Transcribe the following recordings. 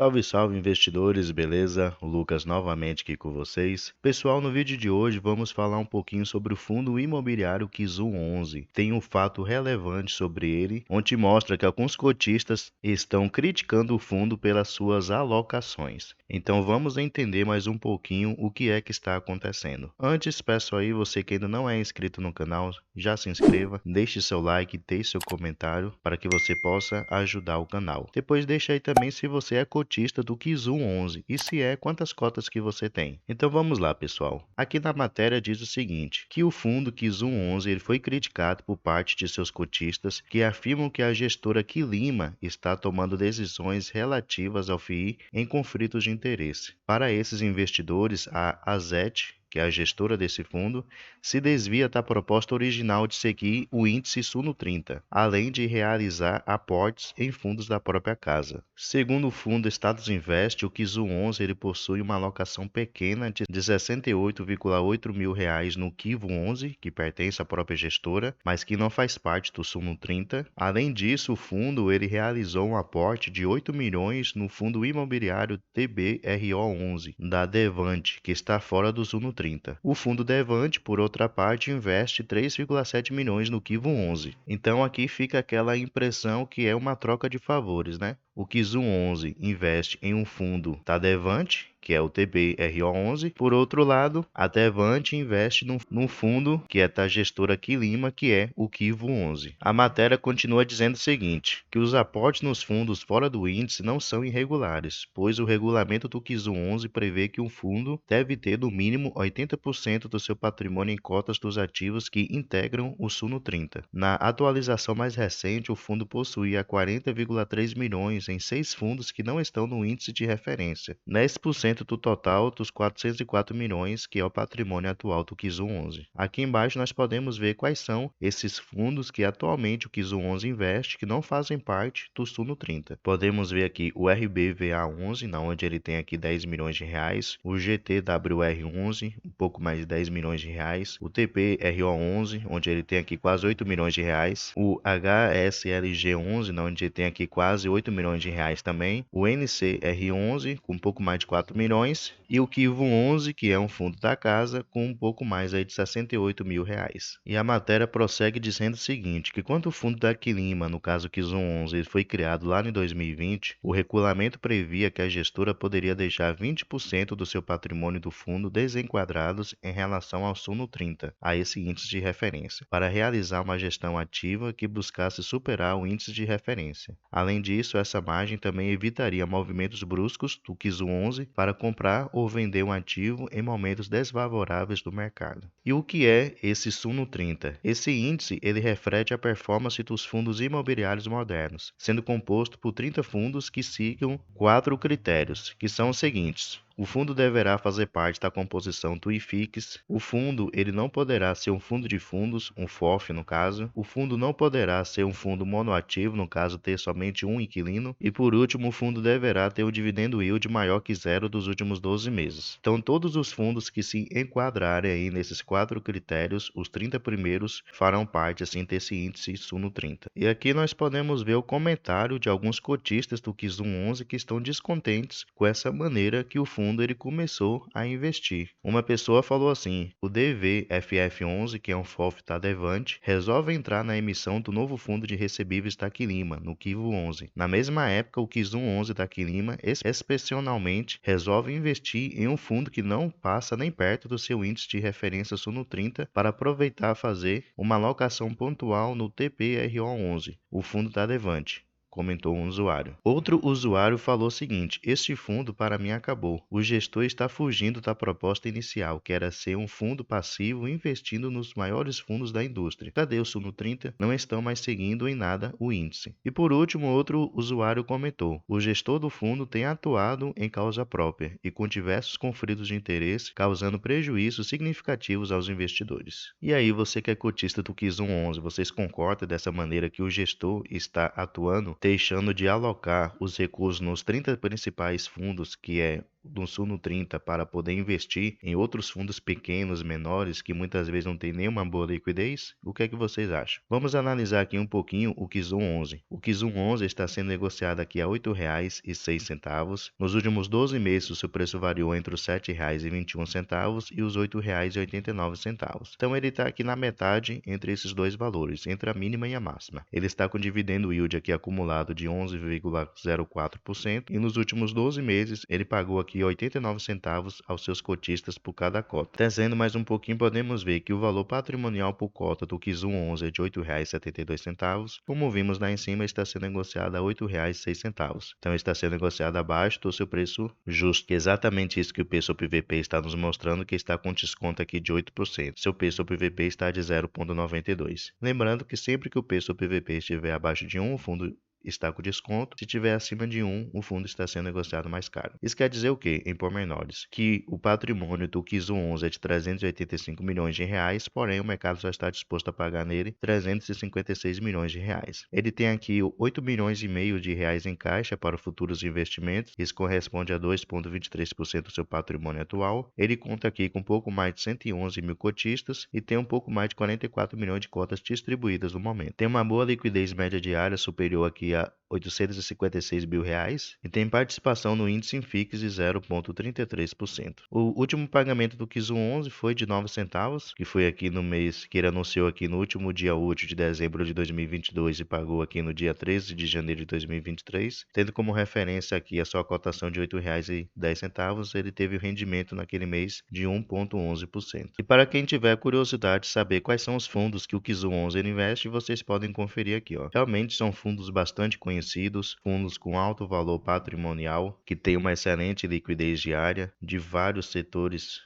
Salve, salve investidores, beleza? O Lucas novamente aqui com vocês. Pessoal, no vídeo de hoje vamos falar um pouquinho sobre o fundo imobiliário Kizu 11. Tem um fato relevante sobre ele, onde mostra que alguns cotistas estão criticando o fundo pelas suas alocações. Então vamos entender mais um pouquinho o que é que está acontecendo. Antes, peço aí você que ainda não é inscrito no canal, já se inscreva, deixe seu like, deixe seu comentário para que você possa ajudar o canal. Depois deixa aí também se você é cotista do Kizu 11 e se é, quantas cotas que você tem. Então vamos lá, pessoal. Aqui na matéria diz o seguinte, que o fundo Kizu 11 ele foi criticado por parte de seus cotistas que afirmam que a gestora Quilima está tomando decisões relativas ao FII em conflitos de interesse. Para esses investidores, a AZET, que é a gestora desse fundo, se desvia da proposta original de seguir o índice Suno 30, além de realizar aportes em fundos da própria casa. Segundo o fundo Status Invest, o Kizu 11 ele possui uma alocação pequena de 68,8 mil reais no Kivu 11, que pertence à própria gestora, mas que não faz parte do Suno 30. Além disso, o fundo ele realizou um aporte de 8 milhões no fundo imobiliário TBRO 11 da Devante, que está fora do Suno 30. O fundo Devante, por outra parte, investe 3,7 milhões no Kivu 11. Então aqui fica aquela impressão que é uma troca de favores, né? O Kizu 11 investe em um fundo da Devante, que é o TBRO11. Por outro lado, a Devante investe num fundo que é da gestora Quilima, que é o Kivu 11. A matéria continua dizendo o seguinte, que os aportes nos fundos fora do índice não são irregulares, pois o regulamento do Kizu 11 prevê que um fundo deve ter no mínimo 80% do seu patrimônio em cotas dos ativos que integram o Suno 30. Na atualização mais recente, o fundo possuía 40,3 milhões em 6 fundos que não estão no índice de referência, 10% do total dos 404 milhões que é o patrimônio atual do Kizu 11. Aqui embaixo nós podemos ver quais são esses fundos que atualmente o Kizu 11 investe que não fazem parte do Suno 30. Podemos ver aqui o RBVA11, onde ele tem aqui 10 milhões de reais, o GTWR11, um pouco mais de 10 milhões de reais, o TPRO11, onde ele tem aqui quase 8 milhões de reais, o HSLG11, onde ele tem aqui quase 8 milhões de reais também, o NCR11 com um pouco mais de 4 milhões e o Kivu 11, que é um fundo da casa, com um pouco mais aí de 68 mil reais. E a matéria prossegue dizendo o seguinte, que quando o fundo da Quilima, no caso Kizu 11, ele foi criado lá em 2020, o regulamento previa que a gestora poderia deixar 20% do seu patrimônio do fundo desenquadrados em relação ao Suno 30, a esse índice de referência, para realizar uma gestão ativa que buscasse superar o índice de referência. Além disso, essa margem também evitaria movimentos bruscos do Kizu 11 para comprar ou vender um ativo em momentos desfavoráveis do mercado. E o que é esse Suno 30? Esse índice ele reflete a performance dos fundos imobiliários modernos, sendo composto por 30 fundos que sigam 4 critérios, que são os seguintes. O fundo deverá fazer parte da composição do IFIX. O fundo ele não poderá ser um fundo de fundos, um FOF no caso. O fundo não poderá ser um fundo monoativo, no caso ter somente um inquilino. E por último, o fundo deverá ter o dividendo yield maior que zero dos últimos 12 meses. Então todos os fundos que se enquadrarem aí nesses 4 critérios, os 30 primeiros farão parte assim desse índice Suno 30. E aqui nós podemos ver o comentário de alguns cotistas do Kizu 11 que estão descontentes com essa maneira que o fundo ele começou a investir. Uma pessoa falou assim, o DVFF11, que é um FOF da Devante, resolve entrar na emissão do novo fundo de recebíveis da Quilima, no Kivu 11. Na mesma época, o Kizu 11 da Quilima, excepcionalmente, resolve investir em um fundo que não passa nem perto do seu índice de referência Suno 30 para aproveitar fazer uma alocação pontual no TPRO11, o fundo da Devante, comentou um usuário. Outro usuário falou o seguinte, este fundo para mim acabou. O gestor está fugindo da proposta inicial, que era ser um fundo passivo investindo nos maiores fundos da indústria. Cadê o Suno 30? Não estão mais seguindo em nada o índice. E por último, outro usuário comentou, o gestor do fundo tem atuado em causa própria e com diversos conflitos de interesse, causando prejuízos significativos aos investidores. E aí, você que é cotista do Kizu 11, vocês concordam dessa maneira que o gestor está atuando deixando de alocar os recursos nos 30 principais fundos, que é do Suno 30 para poder investir em outros fundos pequenos, menores, que muitas vezes não tem nenhuma boa liquidez? O que é que vocês acham? Vamos analisar aqui um pouquinho o Kizum 11. O Kizum 11 está sendo negociado aqui a R$ 8,06. Nos últimos 12 meses, o seu preço variou entre os R$ 7,21 e os R$ 8,89. Então ele está aqui na metade entre esses dois valores, entre a mínima e a máxima. Ele está com dividendo yield aqui acumulado de 11,04% e nos últimos 12 meses ele pagou aqui 89 centavos aos seus cotistas por cada cota. Descendo mais um pouquinho, podemos ver que o valor patrimonial por cota do Kizum 11 é de R$ 8,72. Como vimos lá em cima, está sendo negociado a R$ 8,06. Então está sendo negociado abaixo do seu preço justo, que é exatamente isso que o P sobre PVP está nos mostrando, que está com desconto aqui de 8%. Seu P sobre PVP está de 0,92. Lembrando que sempre que o P sobre PVP estiver abaixo de 1, o fundo está com desconto. Se tiver acima de 1, o fundo está sendo negociado mais caro. Isso quer dizer o quê? Em pormenores, que o patrimônio do Kizum 11 é de 385 milhões de reais, porém o mercado só está disposto a pagar nele 356 milhões de reais. Ele tem aqui 8 milhões e meio de reais em caixa para futuros investimentos. Isso corresponde a 2,23% do seu patrimônio atual. Ele conta aqui com um pouco mais de 111 mil cotistas e tem um pouco mais de 44 milhões de cotas distribuídas no momento. Tem uma boa liquidez média diária superior aqui a 856 mil reais e tem participação no índice Infix de 0,33%. O último pagamento do Kizum 11 foi de 9 centavos, que foi aqui no mês que ele anunciou aqui no último dia útil de dezembro de 2022 e pagou aqui no dia 13 de janeiro de 2023, tendo como referência aqui a sua cotação de R$ 8,10, ele teve o rendimento naquele mês de 1,11%. E para quem tiver curiosidade de saber quais são os fundos que o Kizum 11 investe, vocês podem conferir aqui, ó. Realmente são fundos bastante conhecidos, fundos com alto valor patrimonial, que têm uma excelente liquidez diária, de vários setores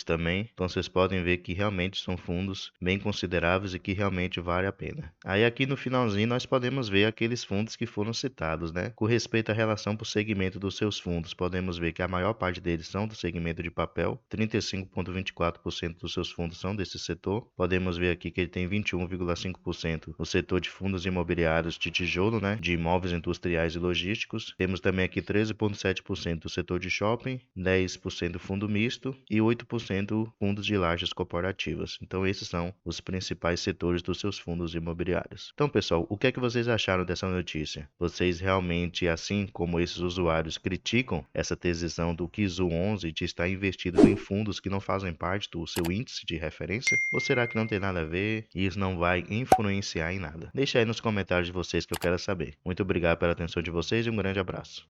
também. Então vocês podem ver que realmente são fundos bem consideráveis e que realmente vale a pena. Aí aqui no finalzinho nós podemos ver aqueles fundos que foram citados, né? Com respeito à relação por segmento dos seus fundos, podemos ver que a maior parte deles são do segmento de papel, 35,24% dos seus fundos são desse setor. Podemos ver aqui que ele tem 21,5% no setor de fundos imobiliários de tijolo, né? De imóveis industriais e logísticos. Temos também aqui 13,7% do setor de shopping, 10% fundo misto e 8% fundos de lajes corporativas. Então esses são os principais setores dos seus fundos imobiliários. Então pessoal, o que é que vocês acharam dessa notícia? Vocês realmente, assim como esses usuários, criticam essa decisão do Kizum 11 de estar investido em fundos que não fazem parte do seu índice de referência? Ou será que não tem nada a ver e isso não vai influenciar em nada? Deixa aí nos comentários de vocês que eu quero saber. Muito obrigado pela atenção de vocês e um grande abraço.